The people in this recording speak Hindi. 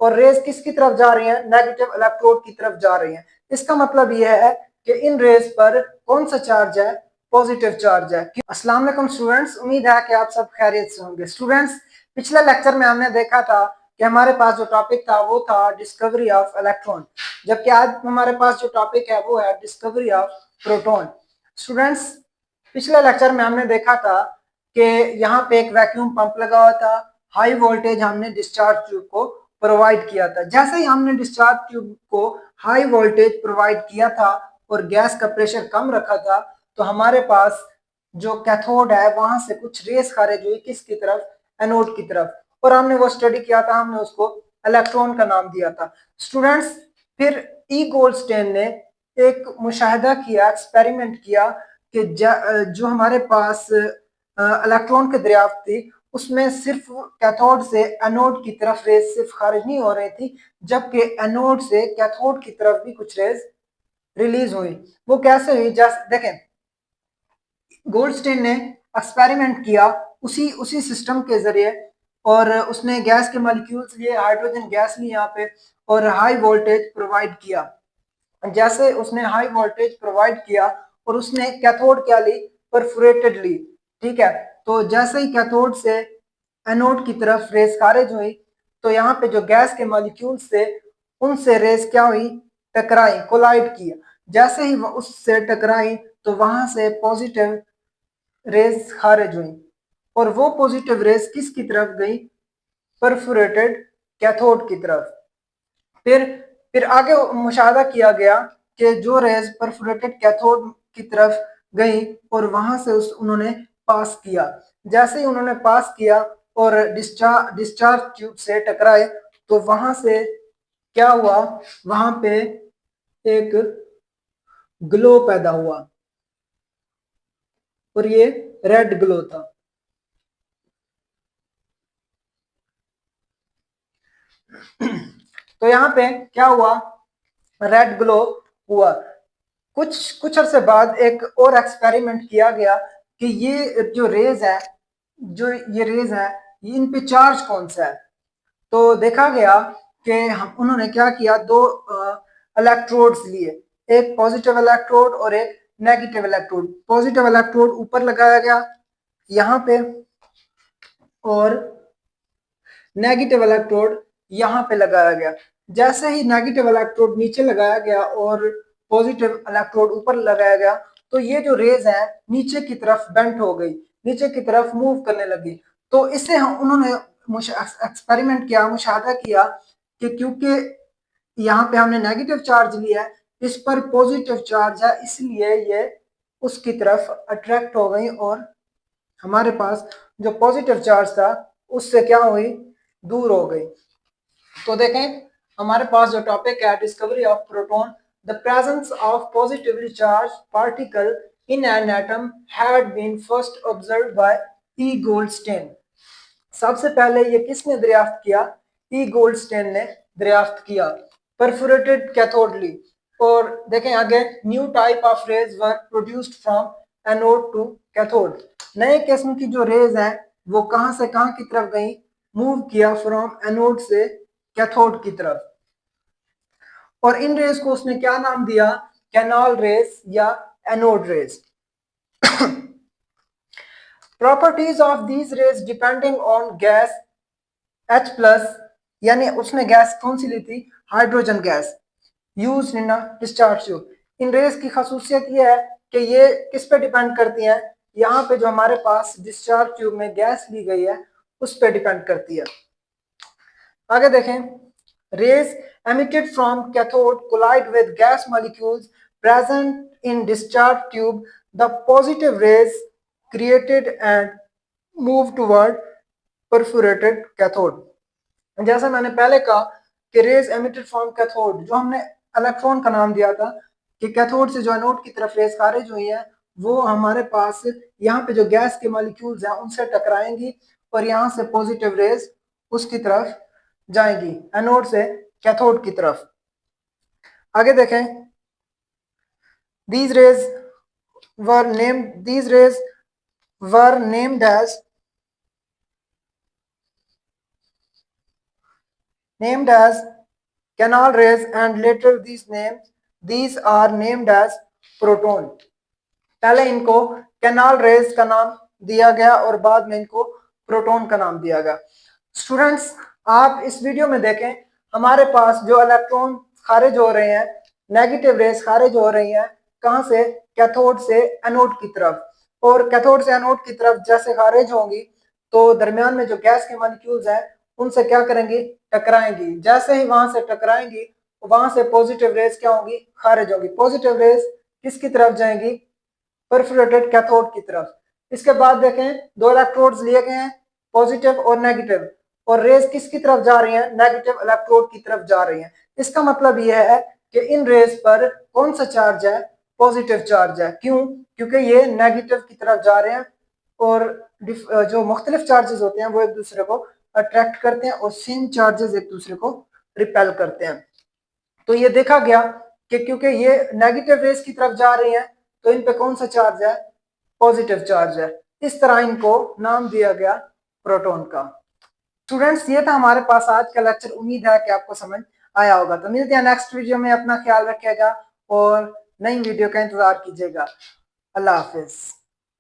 और रेज किसकी तरफ जा रही हैं, नेगेटिव इलेक्ट्रोड की तरफ जा रही हैं। इसका मतलब यह है कि इन रेज पर कौन सा चार्ज है, पॉजिटिव चार्ज है। अस्सलाम वालेकुम स्टूडेंट्स, उम्मीद है कि आप सब खैरियत से होंगे। स्टूडेंट्स, पिछले लेक्चर में हमने देखा था कि हमारे पास जो टॉपिक था वो था डिस्कवरी ऑफ इलेक्ट्रॉन, जबकि आज हमारे पास जो टॉपिक है वो है डिस्कवरी ऑफ प्रोटॉन। स्टूडेंट्स, पिछले लेक्चर में हमने देखा था कि यहाँ पे एक वैक्यूम पंप लगा हुआ था, हाई वोल्टेज हमने डिस्चार्ज ट्यूब को प्रोवाइड किया था। जैसे ही हमने डिस्चार्ज ट्यूब को हाई वोल्टेज प्रोवाइड किया था और गैस का प्रेशर कम रखा था, तो हमारे पास जो कैथोड है वहां से कुछ रेस खारिज हुई किसकी तरफ, एनोड की तरफ, और हमने वो स्टडी किया था, हमने उसको इलेक्ट्रॉन का नाम दिया था। स्टूडेंट्स, फिर ई गोल्डस्टेन ने एक मुशाहिदा किया, एक्सपेरिमेंट किया कि जो हमारे पास इलेक्ट्रॉन की दरियाफ्त थी उसमें सिर्फ कैथोड से एनोड की तरफ रेज सिर्फ खारिज नहीं हो रही थी, जबकि एनोड से कैथोड की तरफ भी कुछ रेज रिलीज हुई। वो कैसे हुई, जैसे देखें, गोल्डस्टेन ने एक्सपेरिमेंट किया उसी उसी सिस्टम के जरिए, और उसने गैस के मॉलिक्यूल्स लिए, हाइड्रोजन गैस ली यहाँ पे, और हाई वोल्टेज प्रोवाइड किया। जैसे उसने हाई वोल्टेज प्रोवाइड किया और उसने कैथोड क्या ली, परफोरेटेड ली। ठीक है, तो जैसे ही कैथोड से एनोड की तरफ रेस खारिज हुई, तो यहाँ पे जो गैस के मॉलिक्यूल्स थे उनसे रेस क्या हुई, टकराई, कोलाइड किया। जैसे ही उससे टकराई तो वहां से पॉजिटिव रेस खारिज हुई, और वो पॉजिटिव रेस किसकी तरफ गई, परफोरेटेड कैथोड की तरफ। फिर फिर आगे मुशाहदा किया गया कि जो रेज परफोरेटेड कैथोड की तरफ गई और वहां से उन्होंने पास किया। जैसे ही उन्होंने पास किया और डिस्चार्ज ट्यूब से टकराए, तो वहां से क्या हुआ, वहां पे एक ग्लो पैदा हुआ, और ये रेड ग्लो था। तो यहाँ पे क्या हुआ, रेड ग्लो हुआ। कुछ कुछ अरसे बाद एक और एक्सपेरिमेंट किया गया कि ये जो रेज है, जो ये रेज है, इन पे चार्ज कौन सा है। तो देखा गया कि उन्होंने क्या किया, दो इलेक्ट्रोड्स लिए, एक पॉजिटिव इलेक्ट्रोड और एक नेगेटिव इलेक्ट्रोड। पॉजिटिव इलेक्ट्रोड ऊपर लगाया गया यहाँ पे, और नेगेटिव इलेक्ट्रोड यहाँ पे लगाया गया। जैसे ही नेगेटिव इलेक्ट्रोड नीचे लगाया गया और पॉजिटिव इलेक्ट्रोड ऊपर लगाया गया, तो ये जो रेज है नीचे की तरफ बेंट हो गई, नीचे की तरफ मूव करने लगी। तो इससे हम उन्होंने एक्सपेरिमेंट किया, मुशाहदा किया कि क्योंकि यहाँ पे हमने नेगेटिव चार्ज लिया है, इस पर पॉजिटिव चार्ज है, इसलिए ये उसकी तरफ अट्रैक्ट हो गई, और हमारे पास जो पॉजिटिव चार्ज था उससे क्या हुई, दूर हो गई। तो देखें, हमारे पास जो टॉपिक है discovery of proton, the presence of positively charge particle in an atom had been first observed by E Goldstein. सबसे पहले ये किसने दरियाफ्त किया, ई गोल्डस्टेन ने दरियाफ्त किया। परफोरेटेड कैथोड ली, और देखें आगे, new type of rays were produced from anode to cathode. नए किस्म की जो रेज है वो कहां से कहां की तरफ गई, मूव किया फ्रॉम एनोड से कैथोड की तरफ। और इन रेज को उसने क्या नाम दिया, कैनॉल रेज या anode rays. Properties of these rays depending on gas H plus, यानी उसने गैस कौन सी ली थी, hydrogen gas, use in discharge tube. इन रेज की खासूसियत यह है कि ये किस पे डिपेंड करती हैं, यहाँ पे जो हमारे पास डिस्चार्ज ट्यूब में गैस ली गई है उस पे डिपेंड करती है। आगे देखें, raise emitted from cathode collide with gas molecules present in discharge tube. The positive rays created and move toward perforated cathode. जैसा मैंने पहले कहा कि रेज एमिटेड फ्रॉम कैथोड, जो हमने इलेक्ट्रॉन का नाम दिया था कि कैथोड से जो एनोड की तरफ रेज खारिज हुई है, वो हमारे पास यहाँ पे जो गैस के मॉलिक्यूल्स हैं उनसे टकराएंगी, और यहाँ से पॉजिटिव रेज उसकी तरफ जाएंगी, एनोड से कैथोड की तरफ। आगे देखें, these rays these rays were named as named as canal rays and later these are named as proton. पहले इनको कैनाल रेज का नाम दिया गया और बाद में इनको प्रोटॉन का नाम दिया गया। स्टूडेंट्स, आप इस वीडियो में देखें, हमारे पास जो इलेक्ट्रॉन खारिज हो रहे हैं, नेगेटिव रेज खारिज हो रही हैं, कहां से? कैथोड से एनोड की तरफ। और कैथोड से एनोड की तरफ जैसे खारिज होंगी तो दरमियान में जो गैस के मॉलिक्यूल्स हैं उनसे क्या करेंगी? टकराएंगी। जैसे ही वहां से टकराएंगी वहां से पॉजिटिव रेज क्या होंगी? खारिज होंगी। पॉजिटिव रेज किसकी तरफ जाएंगी? परफोरेटेड कैथोड की तरफ। इसके बाद देखें, दो इलेक्ट्रोड्स लिए गए हैं, पॉजिटिव और नेगेटिव, और रेज किसकी तरफ जा रही हैं? नेगेटिव इलेक्ट्रोड की तरफ जा रही हैं। इसका मतलब यह है कि इन रेज पर कौन सा चार्ज है? पॉजिटिव चार्ज है। क्यों? क्योंकि ये नेगेटिव की तरफ जा रहे हैं और जो मुख्तलिफ चार्जेस होते हैं वो एक दूसरे को अट्रैक्ट करते हैं और सेम चार्जेस एक दूसरे को रिपेल करते हैं। तो ये देखा गया कि क्योंकि ये नेगेटिव रेज की तरफ जा रही हैं तो इन पे कौन सा चार्ज है? पॉजिटिव चार्ज है। इस तरह इनको नाम दिया गया प्रोटॉन का। स्टूडेंट्स, ये था हमारे पास आज का लेक्चर। उम्मीद है कि आपको समझ आया होगा। तो मिलते हैं नेक्स्ट वीडियो में। अपना ख्याल रखिएगा और नई वीडियो का इंतजार कीजिएगा। अल्लाह हाफिज।